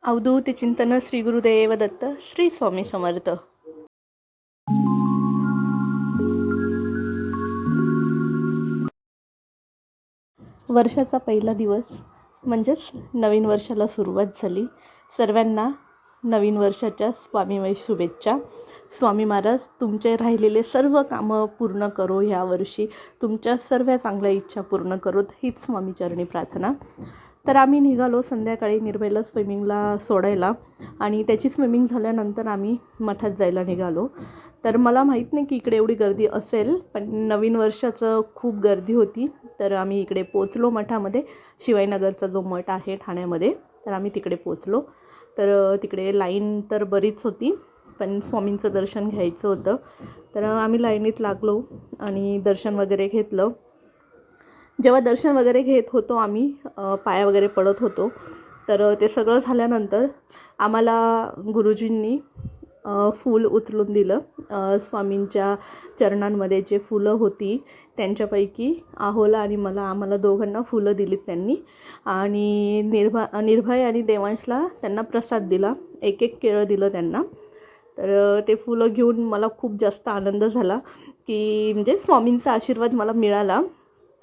अवधूत चिंतन श्री गुरुदेव दत्त श्री स्वामी समर्थ. वर्षाचा पहिला दिवस म्हणजेच नवीन वर्षाला सुरुवात झाली. सर्वांना नवीन वर्षाच्या स्वामीमय शुभेच्छा. स्वामी महाराज तुमचे राहिलेले सर्व कामं पूर्ण करो, ह्या वर्षी तुमच्या सर्व चांगल्या इच्छा पूर्ण करोत, हीच स्वामीचरणी प्रार्थना. तर आम्ही निघालो संध्याकाळी निर्भयला स्विमिंगला सोडायला आणि त्याची स्विमिंग झाल्यानंतर आम्ही मठात जायला निघालो. तर मला माहीत नाही की इकडे एवढी गर्दी असेल, पण नवीन वर्षाचं खूप गर्दी होती. तर आम्ही इकडे पोचलो मठामध्ये. शिवाजीनगरचा जो मठ आहे ठाण्यामध्ये, तर आम्ही तिकडे पोचलो. तर तिकडे लाईन तर बरीच होती, पण स्वामींचं दर्शन घ्यायचं होतं. तर आम्ही लाईनीत लागलो आणि दर्शन वगैरे घेतलं. जेव्हा दर्शन वगैरे घेत होतो आम्ही, पाया वगैरे पडत होतो, तर ते सगळं झाल्यानंतर आम्हाला गुरुजींनी फूल उचलून दिलं. स्वामींच्या चरणांमध्ये जे फुलं होती त्यांच्यापैकी आहोला आणि आम्हाला दोघांना फुलं दिलीत त्यांनी. आणि निर्भय आणि देवांशला त्यांना प्रसाद दिला, एक एक केळं दिलं त्यांना. तर ते फुलं घेऊन मला खूप जास्त आनंद झाला की म्हणजे स्वामींचा आशीर्वाद मला मिळाला.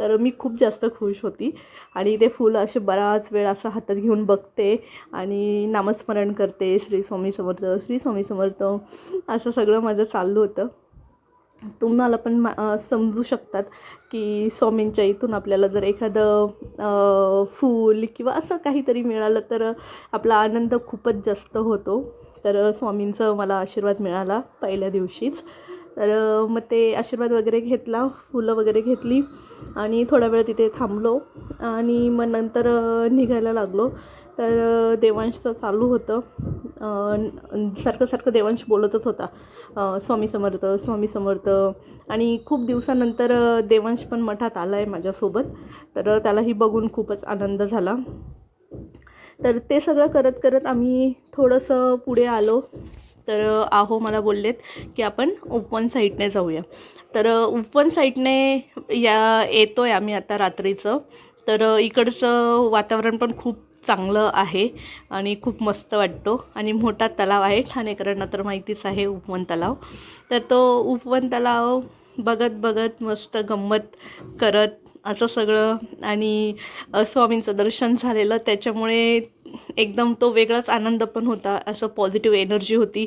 तर मी खूप जास्त खुश होती आणि ते फुलं असे बराच वेळ असं हातात घेऊन बघते आणि नामस्मरण करते, श्री स्वामी समर्थ, श्री स्वामी समर्थ, असं सगळं माझं चाललं होतं. तुम्हाला पण समजू शकतात की स्वामींच्या इथून आपल्याला जर एखादं फूल किंवा असं काहीतरी मिळालं तर आपला आनंद खूपच जास्त होतो. तर स्वामींचं मला आशीर्वाद मिळाला पहिल्या दिवशीच. तर मग ते आशीर्वाद वगैरे घेतला, फुलं वगैरे घेतली आणि थोडा वेळ तिथे थांबलो आणि मग नंतर निघायला लागलो. तर देवांशचं चालू होतं, सारखं देवांश बोलतच होता स्वामी समर्थ, स्वामी समर्थ. आणि खूप दिवसानंतर देवांश पण मठात आला आहे माझ्यासोबत, तर त्यालाही बघून खूपच आनंद झाला. तर ते सगळं करत करत आम्ही थोडंसं पुढे आलो. तर मला बोललेत की आपण उपवन साईडने जाऊया. तर उपवन साईडने येतो आहे आम्ही आता रात्रीचं. तर इकडचं वातावरण पण खूप चांगलं आहे आणि खूप मस्त वाटतो आणि मोठा तलाव आहे. ठाणेकरांना तर माहितीच आहे उपवन तलाव. तर तो उपवन तलाव बघत मस्त गंमत करत असं सगळं आणि स्वामींचं दर्शन झालेलं, त्याच्यामुळे एकदम तो वेगळाच आनंद पण होता. असं पॉझिटिव्ह एनर्जी होती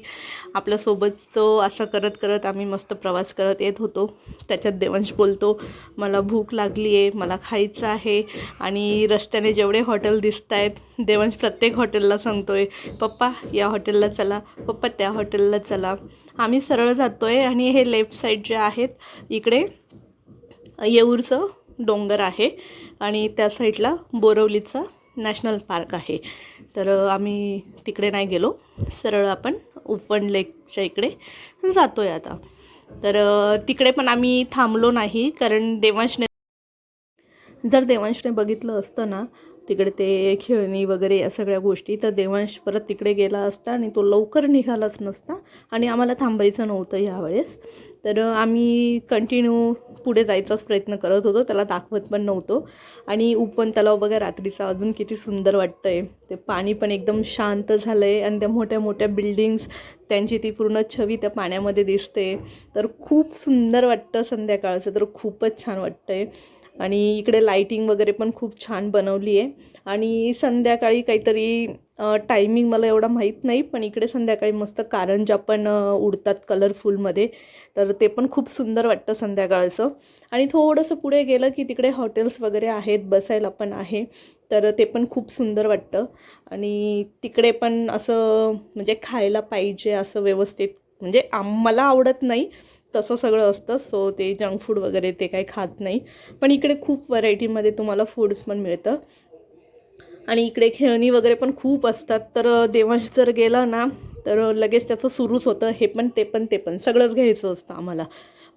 आपल्यासोबत. जो असं करत करत आम्ही मस्त प्रवास करत येत होतो. त्याच्यात देवांश बोलतो, मला भूक लागली आहे, मला खायचं आहे. आणि रस्त्याने जेवढे हॉटेल दिसत आहेत, देवांश प्रत्येक हॉटेलला सांगतो आहे, पप्पा या हॉटेलला चला, पप्पा त्या हॉटेलला चला. आम्ही सरळ जातो आहे आणि हे लेफ्ट साईड जे आहेत इकडे येऊरचं डोंगर आहे आणि त्या साईडला बोरवलीचा नॅशनल पार्क आहे. तर आम्ही तिकडे नाही गेलो, सरळ आपण उपवन लेकच्या इकडे जातो आहे आता. तर तिकडे पण आम्ही थांबलो नाही, कारण जर देवांशने बघितलं असतं ना तिकडे ते खेळणी वगैरे या सगळ्या गोष्टी, तर देवांश परत तिकडे गेला असता आणि तो लवकर निघालाच नसता आणि आम्हाला थांबायचं नव्हतं ह्यावेळेस. तर आम्ही कंटिन्यू पुढे जायचाच प्रयत्न करत होतो, त्याला दाखवत पण नव्हतो. आणि उपवन तलाव बघा रात्रीचा अजून किती सुंदर वाटतं आहे. ते पाणी पण एकदम शांत झालं आहे आणि त्या मोठ्या मोठ्या बिल्डिंग्स, त्यांची ती पूर्ण छवी त्या पाण्यामध्ये दिसते. तर खूप सुंदर वाटतं संध्याकाळचं, तर खूपच छान वाटतं आहे. आणि इकडे लाईटिंग वगैरे पण खूप छान बनवली आहे. आणि संध्याकाळी काहीतरी टायमिंग मला एवढा माहीत नाही, पण इकडे संध्याकाळी मस्त कारंजा पण उडतात कलरफुलमध्ये. तर ते पण खूप सुंदर वाटतं संध्याकाळचं. आणि थोडंसं पुढे गेलं की तिकडे हॉटेल्स वगैरे आहेत, बसायला पण आहे, तर ते पण खूप सुंदर वाटतं. आणि तिकडे पण असं म्हणजे खायला पाहिजे असं व्यवस्थित, म्हणजे मला आवडत नाही तसं सगळं असतं, सो ते जंक फूड वगैरे ते काही खात नाही. पण इकडे खूप व्हरायटीमध्ये तुम्हाला फूड्स पण मिळतं आणि इकडे खेळणी वगैरे पण खूप असतात. तर देवांश जर गेला ना तर लगेच त्याचं सुरूच होतं, हे पण ते पण ते पण सगळंच घ्यायचं असतं आम्हाला.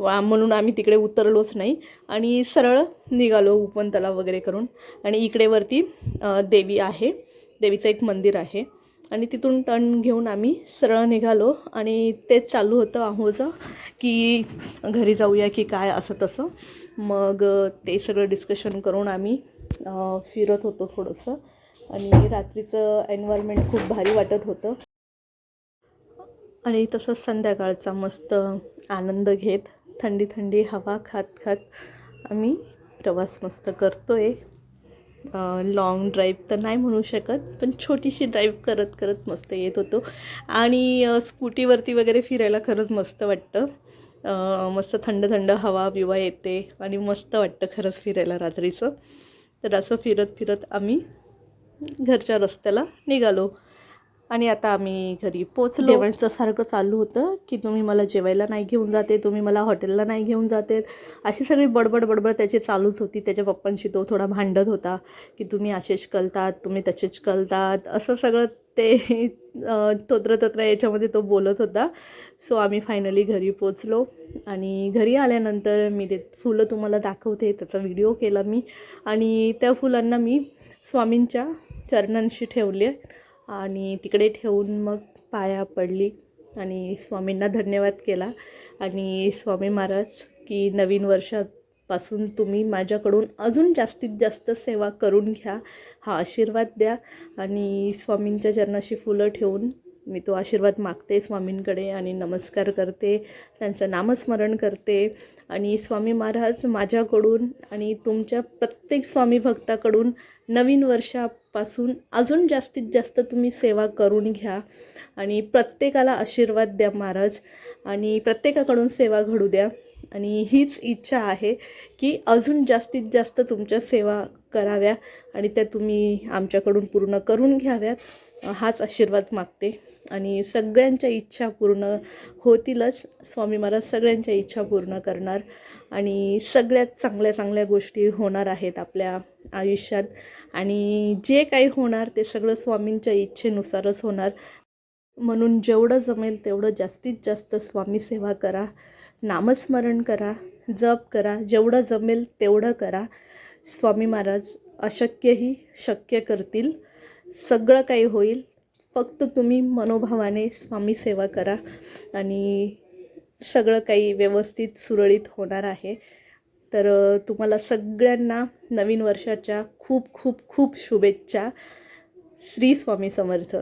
म्हणून आम्ही तिकडे उतरलोच नाही आणि सरळ निघालो उपवन तलाव वगैरे करून. आणि इकडे वरती देवी आहे, देवीचं एक मंदिर आहे आणि तिथून टर्न घेऊन आम्ही सरळ निघालो. आणि तेच चालू होतं आहोचं की घरी जाऊया की काय असं तसं. मग ते सगळं डिस्कशन करून आम्ही फिरत होतो थोडंसं आणि रात्रीचं एन्व्हायरमेंट खूप भारी वाटत होतं. आणि तसंच संध्याकाळचा मस्त आनंद घेत थंडी थंडी हवा खात खात आम्ही प्रवास मस्त करतो आहे. लॉंग ड्राईव्ह तर नाही म्हणू शकत, पण छोटीशी ड्राईव्ह करत करत मस्त येत होतो. आणि स्कूटीवरती वगैरे फिरायला खरंच मस्त वाटतं. मस्त थंड थंड हवा बिवा येते आणि मस्त वाटतं खरंच फिरायला रात्रीचं. तर असं फिरत फिरत आम्ही घरच्या रस्त्याला निघालो आणि आता आम्ही घरी पोचलो. जेवणचं सारखं चालू होतं की तुम्ही मला जेवायला नाही घेऊन जाते, तुम्ही मला हॉटेलला नाही घेऊन जाते, अशी सगळी बडबड बडबड त्याची चालूच होती. त्याच्या पप्पांशी तो थोडा भांडत होता की तुम्ही असेच कळतात, तुम्ही तसेच कळतात, असं सगळं ते तोत्र याच्यामध्ये तो बोलत होता. सो आम्ही फायनली घरी पोचलो आणि घरी आल्यानंतर मी ते फुलं तुम्हाला दाखवते, त्याचा व्हिडिओ केला मी. आणि त्या फुलांना मी स्वामींच्या चरणांशी ठेवले आणि तिकडे ठेवून मग पाया पडली आणि स्वामींना धन्यवाद केला. आणि स्वामी महाराज की नवीन वर्षापासून तुम्ही माझ्याकडून अजून जास्तीत जास्त सेवा करून घ्या, हा आशीर्वाद द्या. आणि स्वामींच्या चरणाशी फुलं ठेवून मी तो आशीर्वाद मागते स्वामींकडे आणि नमस्कार करते, त्यांचं नामस्मरण करते. आणि स्वामी महाराज माझ्याकडून आणि तुमच्या प्रत्येक स्वामी भक्ताकडून नवीन वर्षापासून अजून जास्तीत जास्त तुम्ही सेवा करून घ्या आणि प्रत्येकाला आशीर्वाद द्या महाराज आणि प्रत्येकाकडून सेवा घडू द्या. आणि हीच इच्छा आहे की अजून जास्तीत जास्त तुमच्या सेवा कराव्या आणि त्या तुम्ही आमच्याकडून पूर्ण करून घ्याव्यात, हाच आशीर्वाद मागते. आणि सगळ्यांच्या इच्छा पूर्ण होतीलच, स्वामी महाराज सगळ्यांच्या इच्छा पूर्ण करणार आणि सगळ्यात चांगल्या चांगल्या गोष्टी होणार आहेत आपल्या आयुष्यात. आणि जे काही होणार ते सगळं स्वामींच्या इच्छेनुसारच होणार. म्हणून जेवढं जमेल तेवढं जास्तीत जास्त स्वामी सेवा करा, नामस्मरण करा, जप करा, जेवढं जमेल तेवढं करा. स्वामी महाराज अशक्यही शक्य करतील, सगळं काही होईल. फक्त तुम्ही मनोभावाने स्वामी सेवा करा आणि सगळं काही व्यवस्थित सुरळीत होणार आहे. तर तुम्हाला सगळ्यांना नवीन वर्षाच्या खूप खूप खूप शुभेच्छा. श्री स्वामी समर्थ.